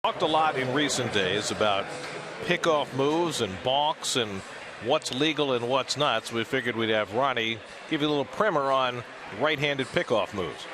Talked a lot in recent days about pickoff moves and balks and what's legal and what's not. So we figured we'd have Ronnie give you a little primer on right-handed pickoff moves.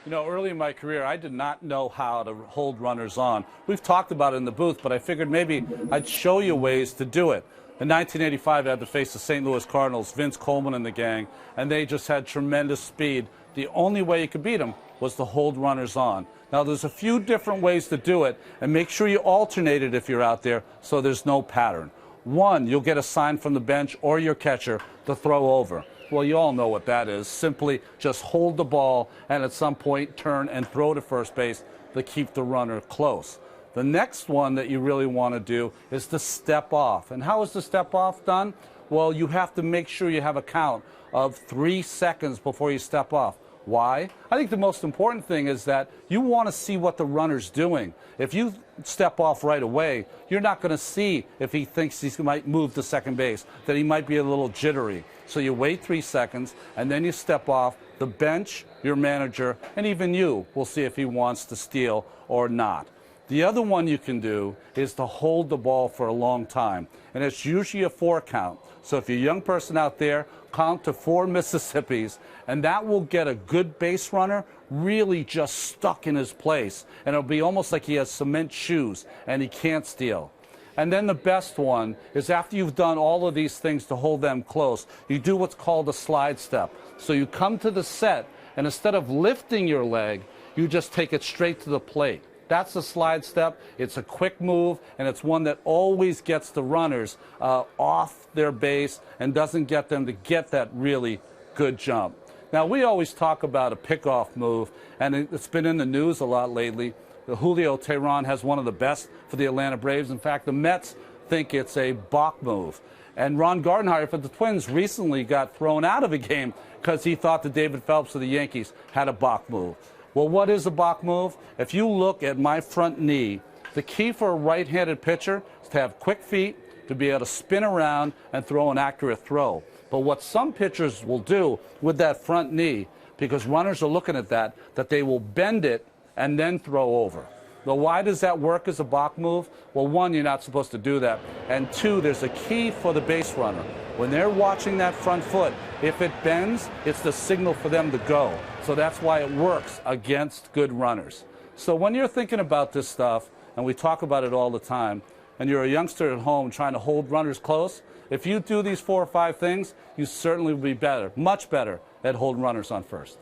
You know, early in my career, I did not know how to hold runners on. We've talked about it in the booth, but I figured maybe I'd show you ways to do it. In 1985, I had to face the St. Louis Cardinals, Vince Coleman and the gang, and they just had tremendous speed. The only way you could beat them was to hold runners on. Now, there's a few different ways to do it, and make sure you alternate it if you're out there so there's no pattern. One, you'll get a sign from the bench or your catcher to throw over. Well, you all know what that is. Simply just hold the ball and at some point turn and throw to first base to keep the runner close. The next one that you really want to do is to step off. And how is the step off done? Well, you have to make sure you have a count of 3 seconds before you step off. Why? I think the most important thing is that you want to see what the runner's doing. If you step off right away, you're not going to see if he thinks he might move to second base, that he might be a little jittery. So you wait 3 seconds, and then you step off. The bench, your manager, and even you will see if he wants to steal or not. The other one you can do is to hold the ball for a long time, and it's usually a 4 count. So if you're a young person out there, count to 4 Mississippis, and that will get a good base runner really just stuck in his place, and it'll be almost like he has cement shoes and he can't steal. And then the best one is after you've done all of these things to hold them close, you do what's called a slide step. So you come to the set, and instead of lifting your leg, you just take it straight to the plate. That's the slide step. It's a quick move, and it's one that always gets the runners off their base and doesn't get them to get that really good jump. Now, we always talk about a pickoff move, and it's been in the news a lot lately. Julio Teheran has one of the best for the Atlanta Braves. In fact, the Mets think it's a balk move. And Ron Gardenhire for the Twins recently got thrown out of a game because he thought that David Phelps of the Yankees had a balk move. Well, what is a balk move? If you look at my front knee, the key for a right-handed pitcher is to have quick feet, to be able to spin around and throw an accurate throw. But what some pitchers will do with that front knee, because runners are looking at that they will bend it and then throw over. Now, why does that work as a balk move? Well, one, you're not supposed to do that. And two, there's a key for the base runner. When they're watching that front foot, if it bends, it's the signal for them to go. So that's why it works against good runners. So when you're thinking about this stuff, and we talk about it all the time, and you're a youngster at home trying to hold runners close, if you do these 4 or 5 things, you certainly will be better, much better at holding runners on first.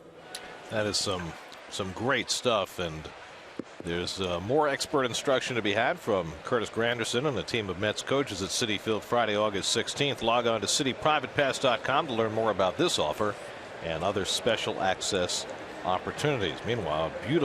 That is some great stuff, and there's more expert instruction to be had from Curtis Granderson and the team of Mets coaches at Citi Field Friday, August 16th. Log on to cityprivatepass.com to learn more about this offer and other special access opportunities. Meanwhile, beautiful